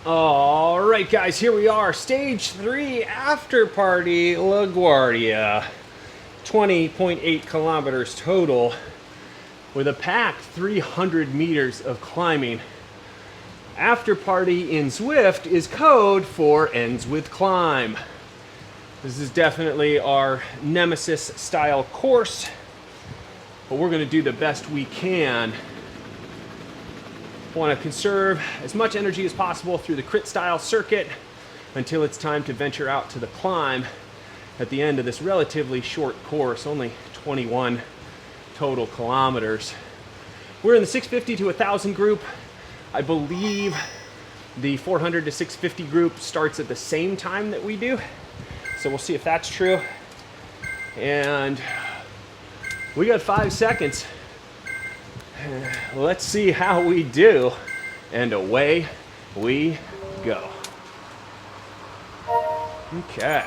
All right, guys, here we are. Stage 3 after party LaGuardia. 20.8 kilometers total with a packed 300 meters of climbing. After party in Zwift is code for ends with climb. This is definitely our nemesis style course, but we're going to do the best we can. Want to conserve as much energy as possible through the crit style circuit until it's time to venture out to the climb at the end of this relatively short course, only 21 total kilometers. We're in the 650 to 1,000 group. I believe the 400 to 650 group starts at the same time that we do, so we'll see if that's true. And we got 5 seconds. Let's see how we do, and away we go. Okay.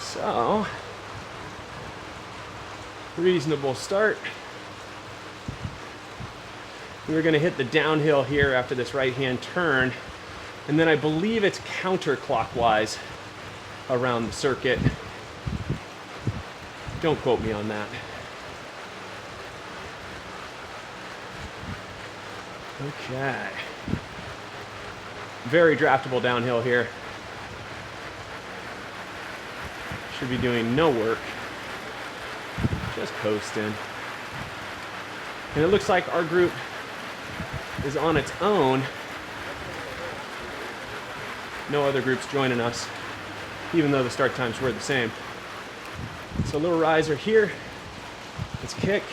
So, reasonable start. We're going to hit the downhill here after this right-hand turn, and then I believe it's counterclockwise around the circuit. Don't quote me on that. Okay. Very draftable downhill here. Should be doing no work. Just coasting. And it looks like our group is on its own. No other groups joining us, even though the start times were the same. So a little riser here. Let's kick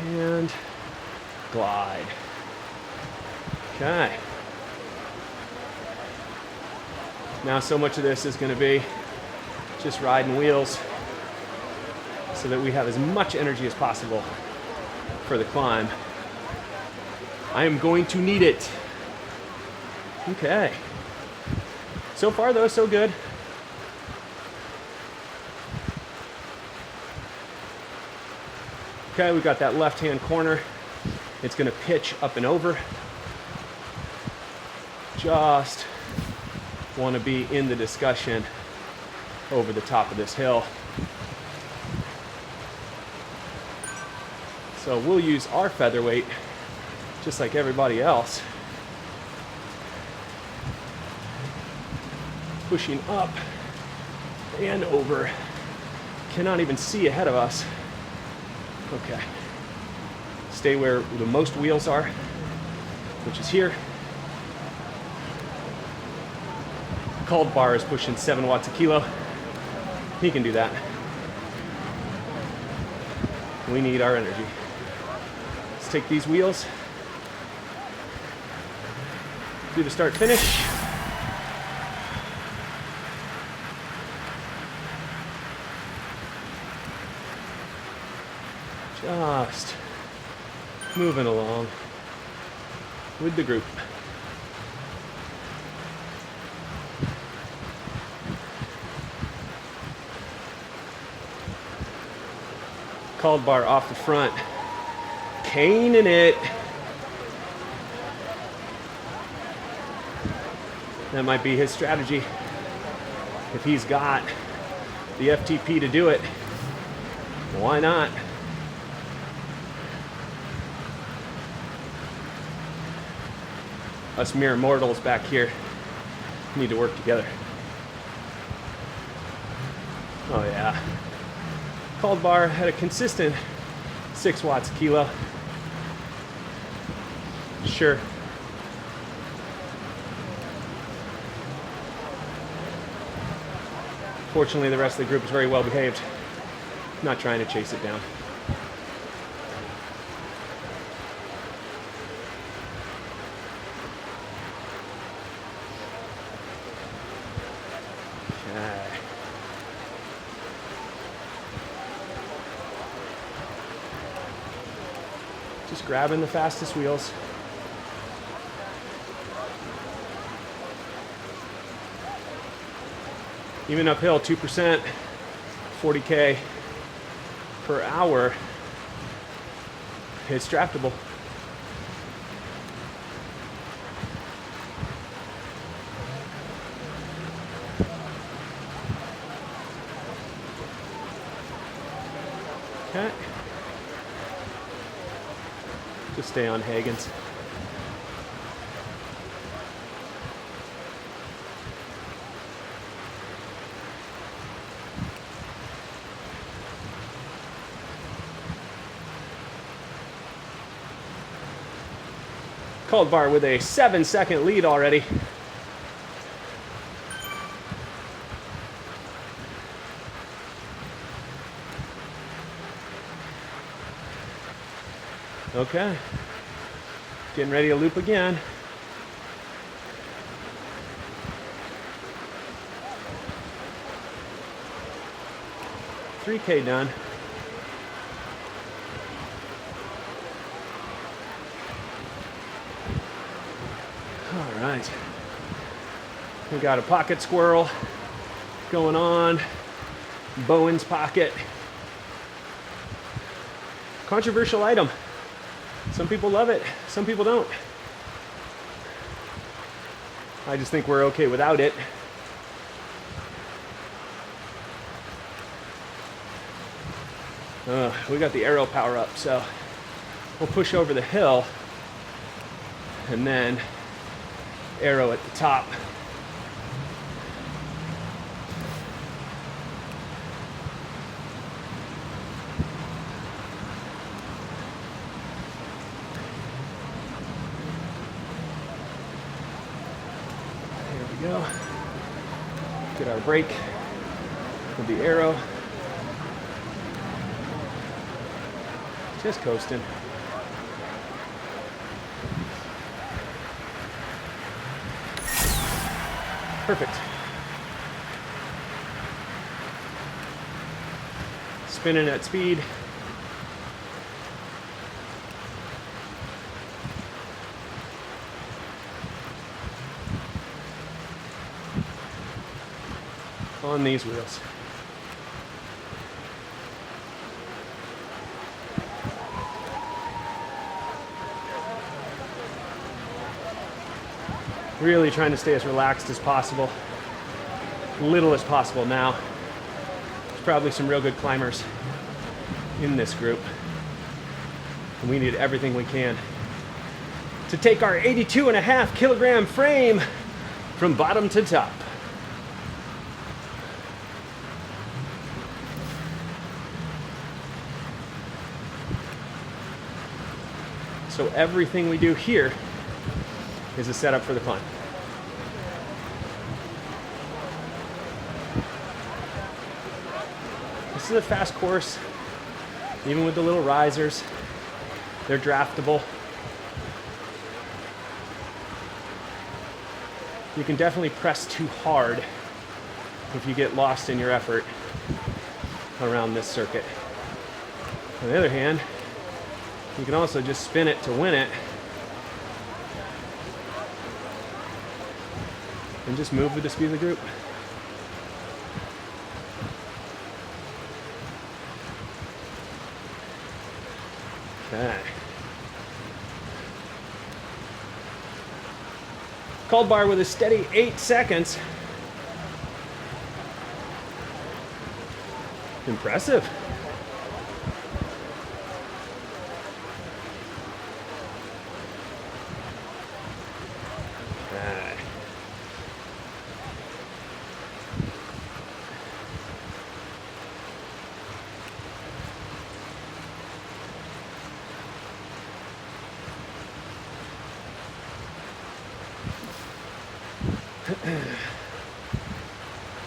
and glide. Okay. Now so much of this is going to be just riding wheels so that we have as much energy as possible for the climb. I am going to need it. Okay. So far though, so good. Okay, we got that left-hand corner. It's gonna pitch up and over. Just wanna be in the discussion over the top of this hill. So we'll use our featherweight just like everybody else. Pushing up and over. Cannot even see ahead of us. Okay. Stay where the most wheels are, which is here. Called bar is pushing 7 watts a kilo. He can do that. We need our energy. Let's take these wheels. Do the start finish. Just moving along with the group. Called bar off the front, caning it. That might be his strategy. If he's got the FTP to do it, why not? Us mere mortals back here need to work together. Oh yeah. Called bar had a consistent 6 watts a kilo. Sure. Fortunately, the rest of the group is very well behaved. Not trying to chase it down. Just grabbing the fastest wheels. Even uphill, 2%, 40K per hour. It's draftable. Okay. Just stay on Hagen's. Cold bar with a 7-second lead already. Okay. Getting ready to loop again. $3K done. All right. We got a pocket squirrel going on. Bowen's pocket. Controversial item. Some people love it, some people don't. I just think we're okay without it. We got the arrow power up, so we'll push over the hill and then arrow at the top. There we go. Get our break with the arrow. Just coasting. Perfect. Spinning at speed. On these wheels. Really trying to stay as relaxed as possible, little as possible now. There's probably some real good climbers in this group, and we need everything we can to take our 82.5 kilogram frame from bottom to top. So everything we do here is a setup for the climb. This is a fast course, even with the little risers. They're draftable. You can definitely press too hard if you get lost in your effort around this circuit. On the other hand, you can also just spin it to win it and just move with the speed of the group. Okay. Cold bar with a steady 8 seconds. Impressive.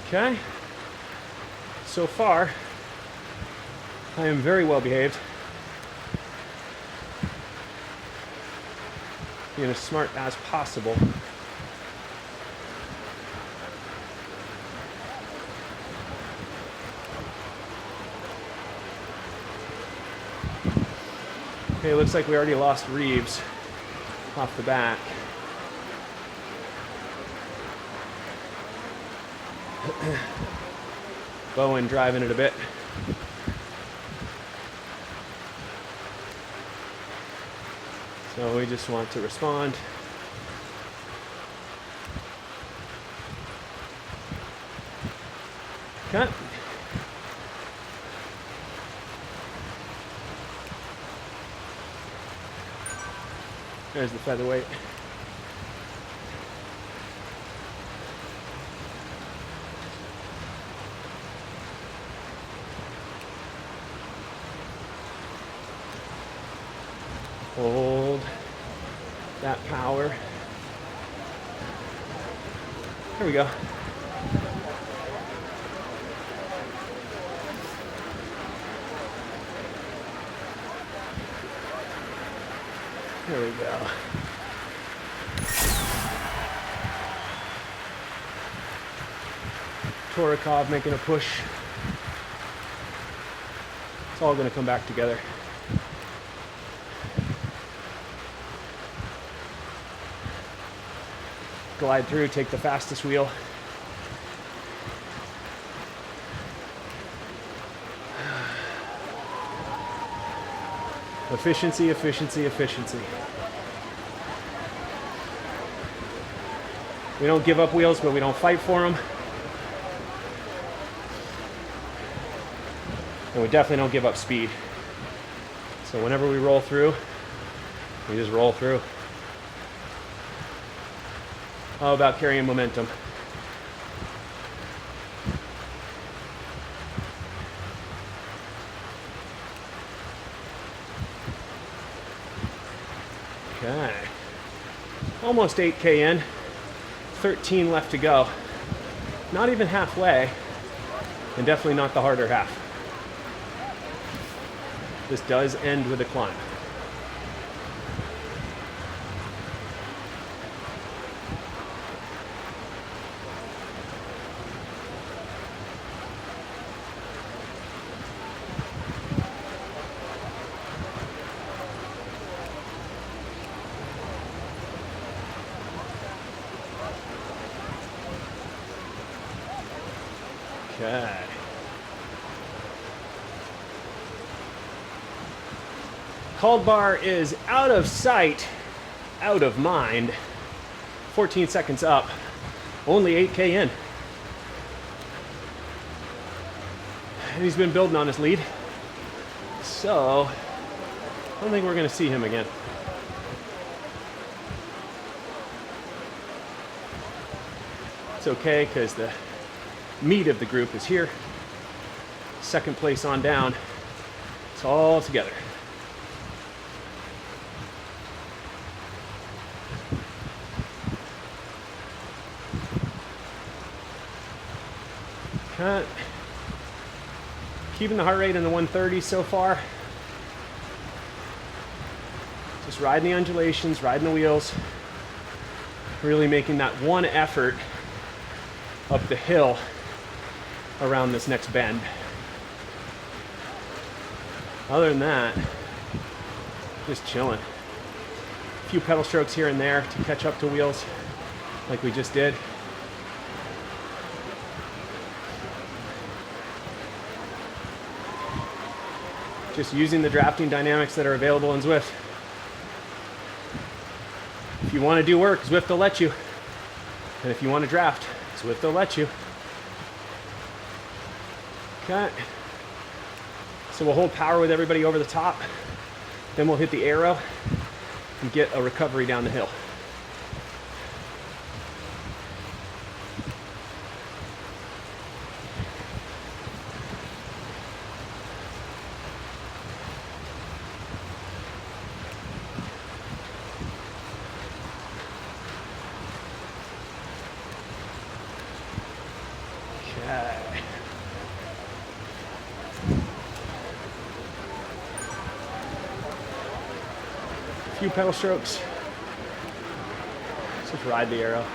Okay, so far I am very well behaved, being as smart as possible. Okay, looks like we already lost Reeves off the back. Bowen driving it a bit. So we just want to respond. Cut. There's the featherweight. Hold that power. There we go. There we go. Torikov making a push. It's all going to come back together. Glide through, take the fastest wheel. Efficiency, efficiency, efficiency. We don't give up wheels, but we don't fight for them. And we definitely don't give up speed. So whenever we roll through, we just roll through. All about carrying momentum. Okay. Almost 8K in. 13 left to go. Not even halfway, and definitely not the harder half. This does end with a climb. Okay. Called bar is out of sight, out of mind. 14 seconds up, only 8K in. And he's been building on his lead. So, I don't think we're gonna see him again. It's okay, because the meat of the group is here. Second place on down. It's all together. Cut. Keeping the heart rate in the 130s so far. Just riding the undulations, riding the wheels. Really making that one effort up the hill around this next bend. Other than that, just chilling. A few pedal strokes here and there to catch up to wheels like we just did. Just using the drafting dynamics that are available in Zwift. If you want to do work, Zwift will let you. And if you want to draft, Zwift will let you. Okay. So we'll hold power with everybody over the top. Then we'll hit the arrow and get a recovery down the hill. Few pedal strokes. Just ride the arrow.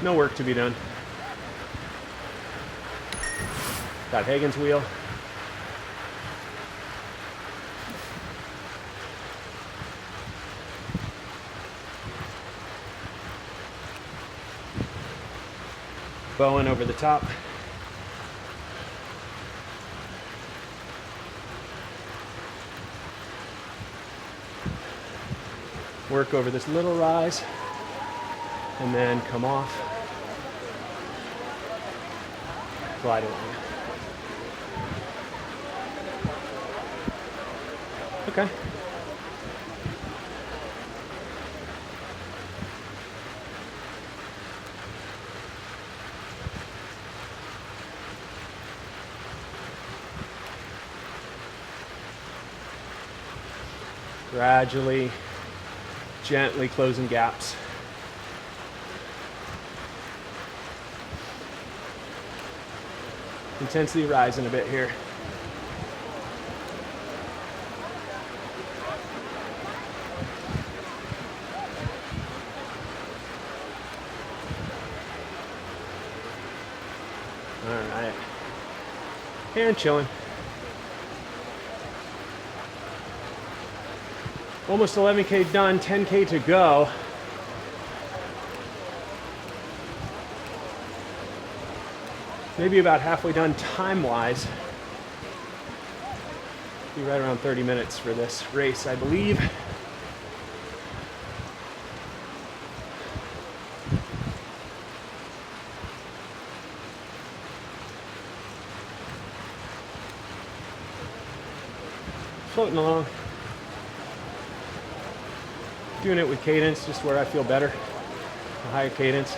No work to be done. Got Hagen's wheel. Bowen over the top. Work over this little rise, and then come off. Glide along. Okay. Gradually, gently closing gaps. Intensity rising a bit here. All right. And chilling. Almost 11K done, 10K to go. Maybe about halfway done time-wise. Be right around 30 minutes for this race, I believe. Floating along. Doing it with cadence, just where I feel better. A higher cadence.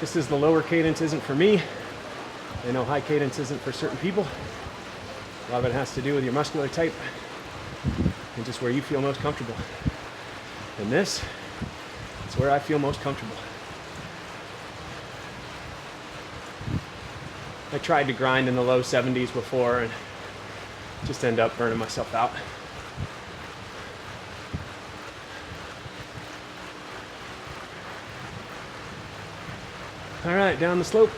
Just as the lower cadence isn't for me, I know high cadence isn't for certain people. A lot of it has to do with your muscular type and just where you feel most comfortable. And this is where I feel most comfortable. I tried to grind in the low 70s before and just end up burning myself out. All right, down the slope.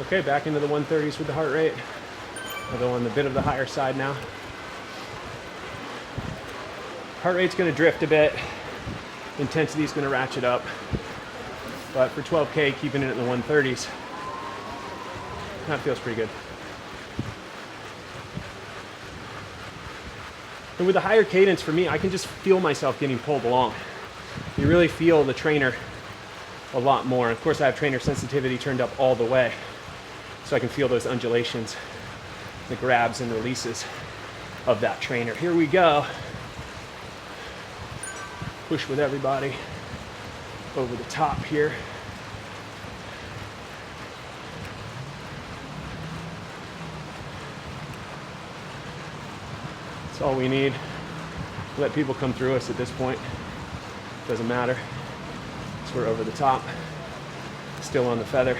Okay, back into the 130s with the heart rate, although on the bit of the higher side now. Heart rate's gonna drift a bit. Intensity's gonna ratchet up. But for 12K, keeping it in the 130s, that feels pretty good. And with the higher cadence, for me, I can just feel myself getting pulled along. You really feel the trainer a lot more. Of course, I have trainer sensitivity turned up all the way, so I can feel those undulations, the grabs and releases of that trainer. Here we go. Push with everybody over the top here. That's all we need. Let people come through us at this point. Doesn't matter. So we're over the top. Still on the feather.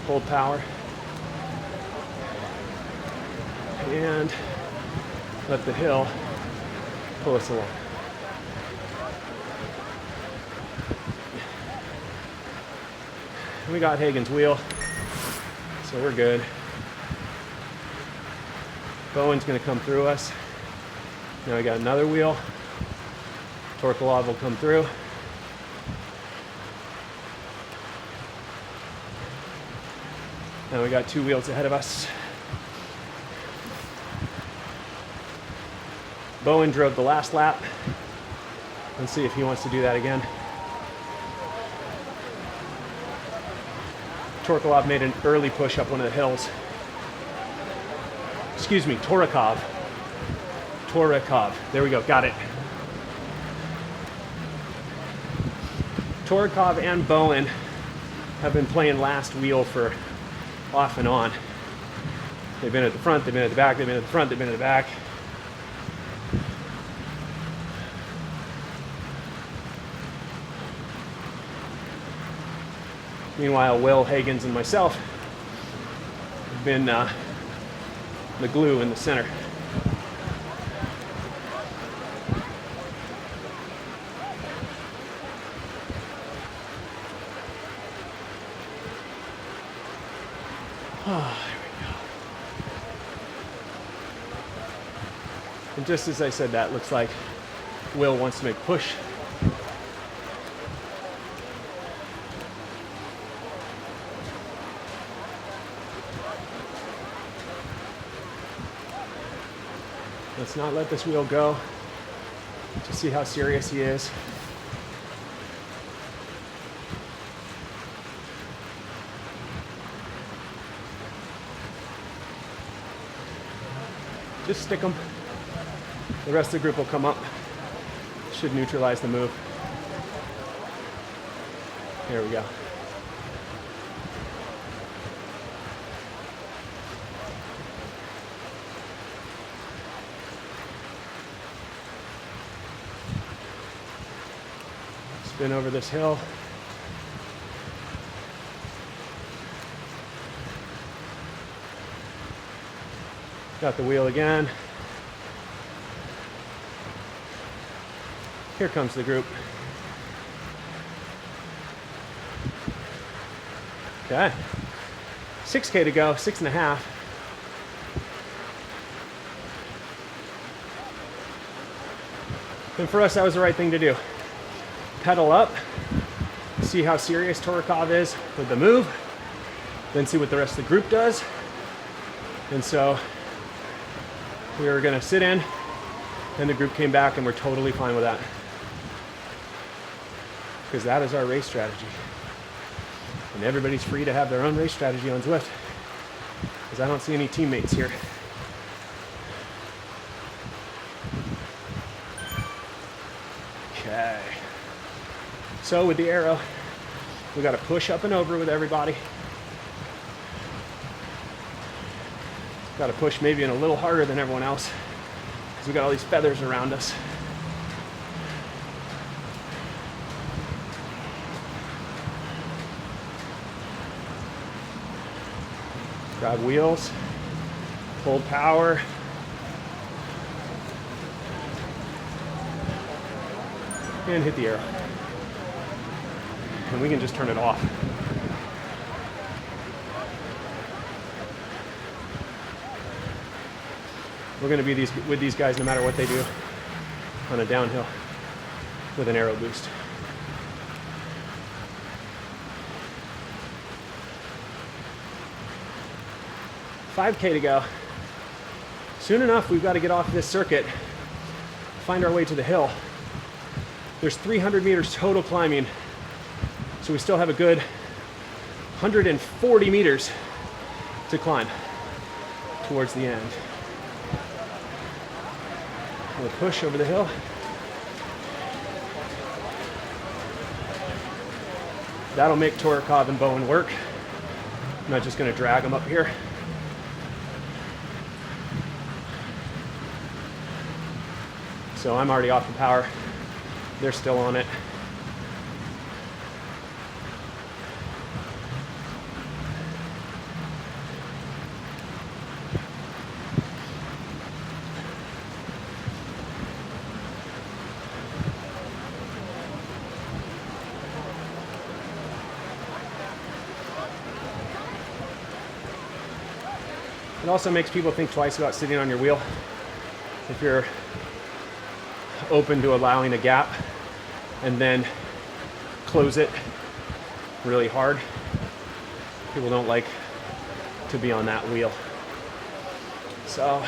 Hold power. And let the hill pull us along. We got Hagen's wheel, so we're good. Bowen's gonna come through us. Now we got another wheel. Torkolov will come through. Now we got two wheels ahead of us. Bowen drove the last lap. Let's see if he wants to do that again. Torkolov made an early push up one of the hills. Excuse me, Torakov. There we go, got it. Torakov and Bowen have been playing last wheel for off and on. They've been at the front, they've been at the back, they've been at the front, they've been at the back. Meanwhile, Will, Hagens, and myself have been the glue in the center. Oh, there we go. And just as I said that, looks like Will wants to make push. Let's not let this wheel go. Just see how serious he is. Just stick them. The rest of the group will come up. Should neutralize the move. There we go. Spin over this hill. Got the wheel again. Here comes the group. Okay. 6K to go, 6.5. And for us, that was the right thing to do. Pedal up, see how serious Torakov is with the move, then see what the rest of the group does. And so we were gonna sit in, and the group came back, and we're totally fine with that. Because that is our race strategy. And everybody's free to have their own race strategy on Zwift. Because I don't see any teammates here. Okay. So with the arrow, we got to push up and over with everybody. Got to push maybe in a little harder than everyone else because we got all these feathers around us. Grab wheels, hold power. And hit the arrow. And we can just turn it off. We're going to be with these guys no matter what they do on a downhill with an arrow boost. $5K to go. Soon enough, we've got to get off this circuit, find our way to the hill. There's 300 meters total climbing, so we still have a good 140 meters to climb towards the end. We'll push over the hill. That'll make Torakov and Bowen work. I'm not just going to drag them up here. So I'm already off the power. They're still on it. It also makes people think twice about sitting on your wheel. If you're open to allowing a gap and then close it really hard, people don't like to be on that wheel. So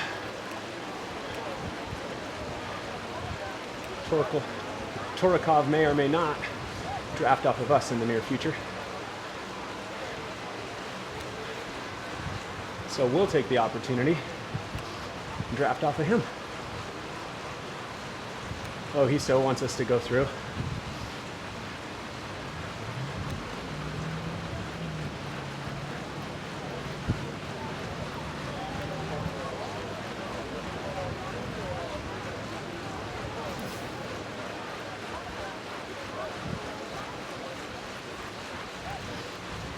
Torakov may or may not draft off of us in the near future. So we'll take the opportunity and draft off of him. Oh, he so wants us to go through.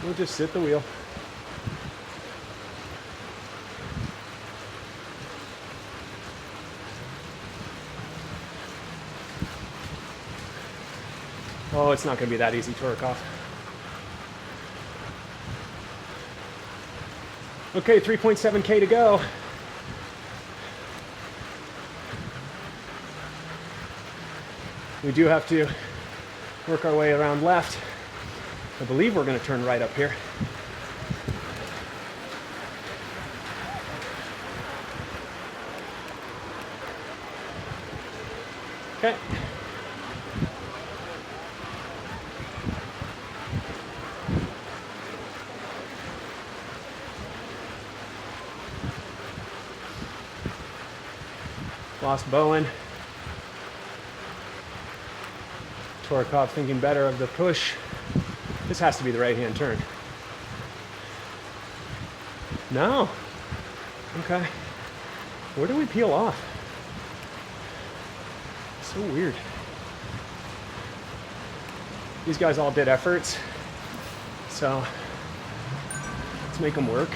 We'll just sit the wheel. Oh, it's not going to be that easy, Torakov. Okay, 3.7K to go. We do have to work our way around left. I believe we're going to turn right up here. Okay. Lost Bowen. Torkov thinking better of the push. This has to be the right-hand turn. No. Okay. Where do we peel off? So weird. These guys all did efforts, so let's make them work.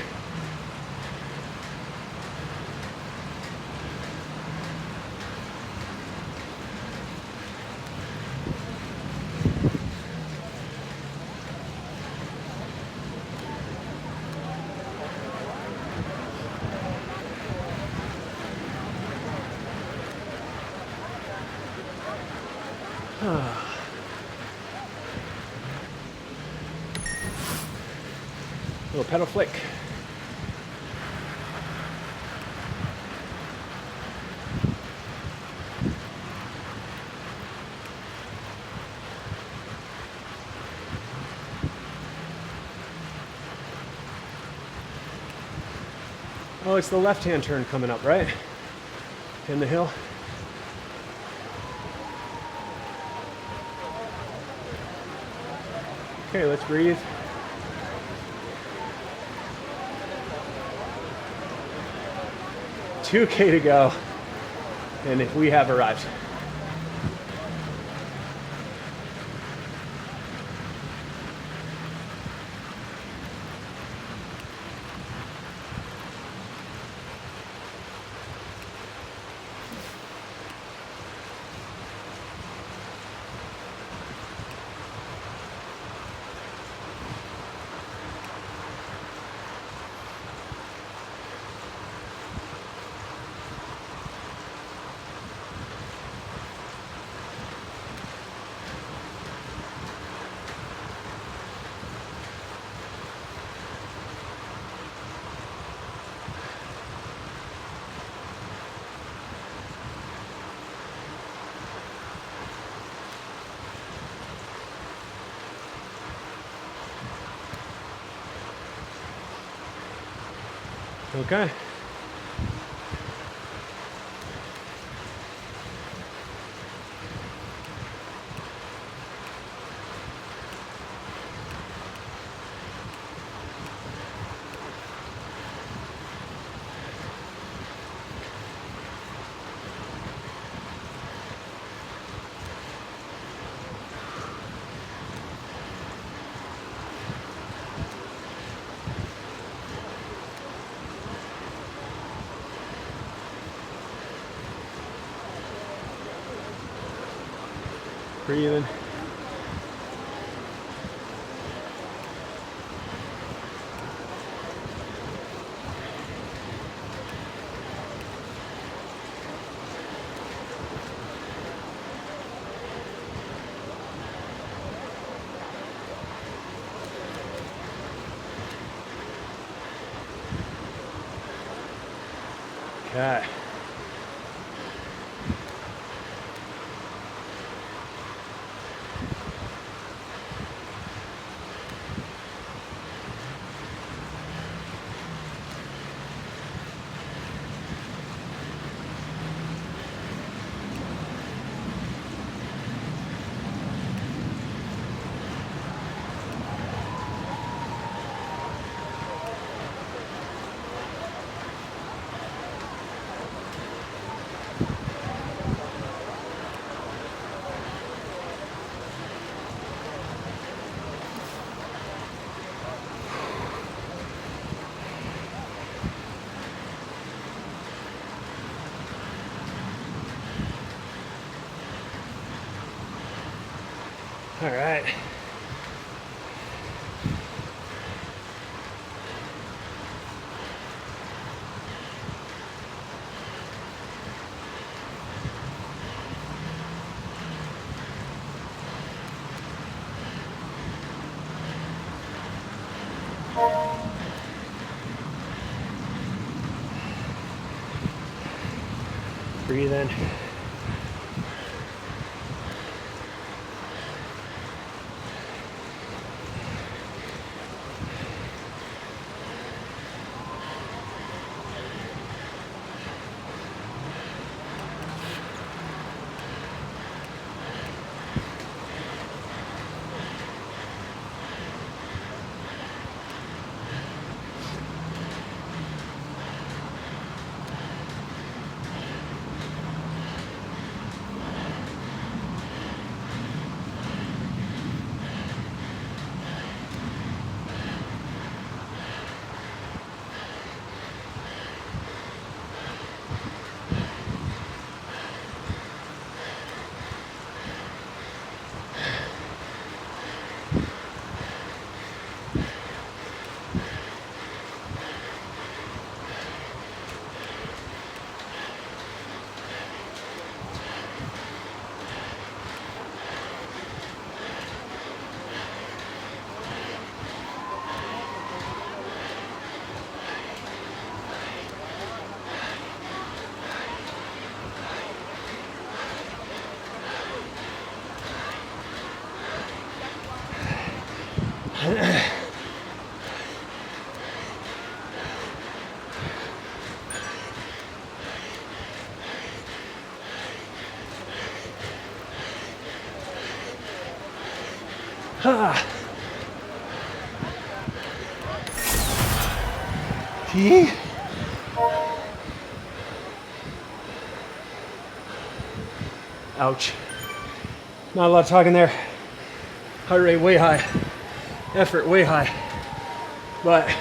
Little pedal flick. Oh, it's the left-hand turn coming up, right? In the hill. Okay, let's breathe. $2K to go, and if we have arrived. Okay. Breathing. Okay. All right. Breathe in. See? Ouch. Not a lot of talking there. Heart rate way high. Effort way high. But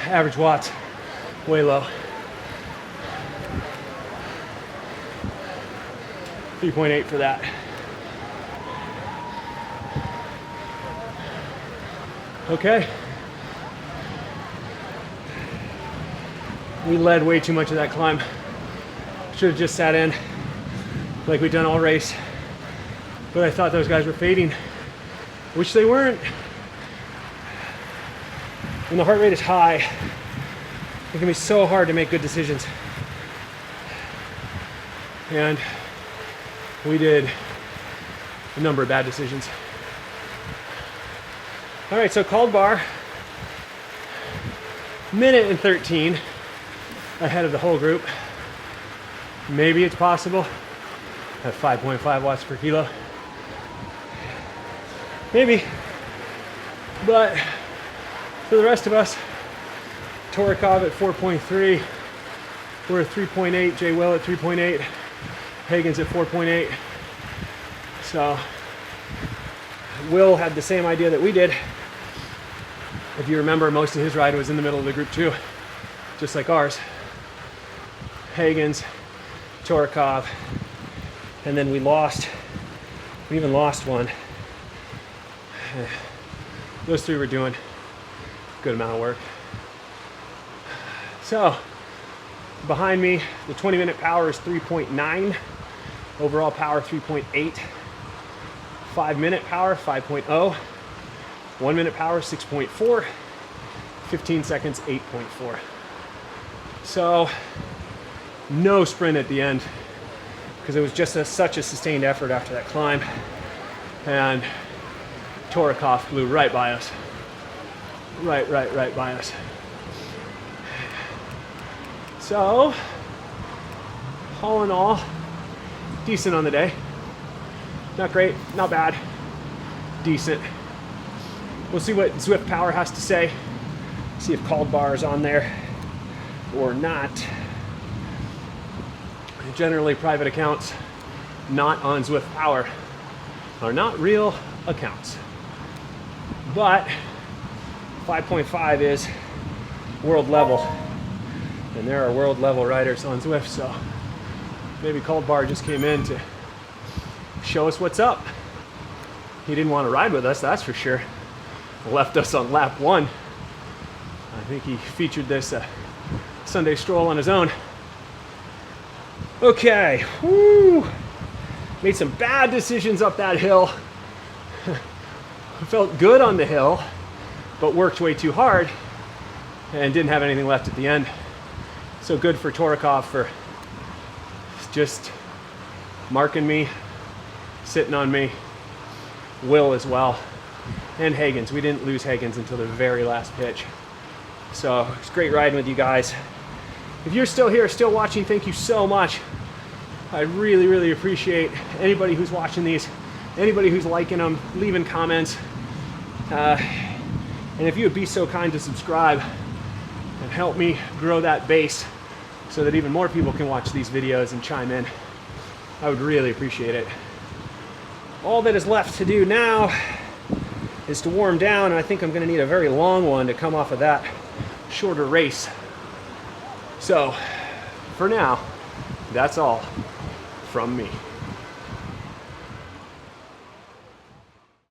average watts way low. 3.8 for that. Okay. We led way too much of that climb. Should have just sat in like we've done all race. But I thought those guys were fading, which they weren't. When the heart rate is high, it can be so hard to make good decisions. And we did a number of bad decisions. All right, so called bar, minute and 13 ahead of the whole group. Maybe it's possible at 5.5 watts per kilo. Maybe. But for the rest of us, Torikov at 4.3, we're at 3.8, Jay Will at 3.8, Hagen's at 4.8. So Will had the same idea that we did. If you remember, most of his ride was in the middle of the group too, just like ours. Hagen's, Torikov, and then we even lost one. Those three were doing a good amount of work. So behind me, the 20-minute power is 3.9, overall power 3.8, 5-minute power 5.0, 1-minute power 6.4, 15 seconds 8.4. So no sprint at the end because it was just such a sustained effort after that climb, and Torikov flew right by us. Right by us. So, all in all, decent on the day. Not great, not bad, decent. We'll see what Zwift Power has to say. See if called bar is on there or not. Generally, private accounts not on Zwift Power are not real accounts. But 5.5 is world level, and there are world level riders on Zwift, so maybe Cold Bar just came in to show us what's up. He didn't want to ride with us, that's for sure. Left us on lap 1. I think he featured this Sunday stroll on his own. Okay, woo! Made some bad decisions up that hill. Felt good on the hill, but worked way too hard and didn't have anything left at the end. So good for Torikov for just marking me, sitting on me. Will as well, and Hagen's. We didn't lose Hagen's until the very last pitch. So it's great riding with you guys. If you're still here, still watching, thank you so much. I really, really appreciate anybody who's watching these, anybody who's liking them, leaving comments. And if you would be so kind to subscribe and help me grow that base so that even more people can watch these videos and chime in, I would really appreciate it. All that is left to do now is to warm down, and I think I'm going to need a very long one to come off of that shorter race. So, for now, that's all from me.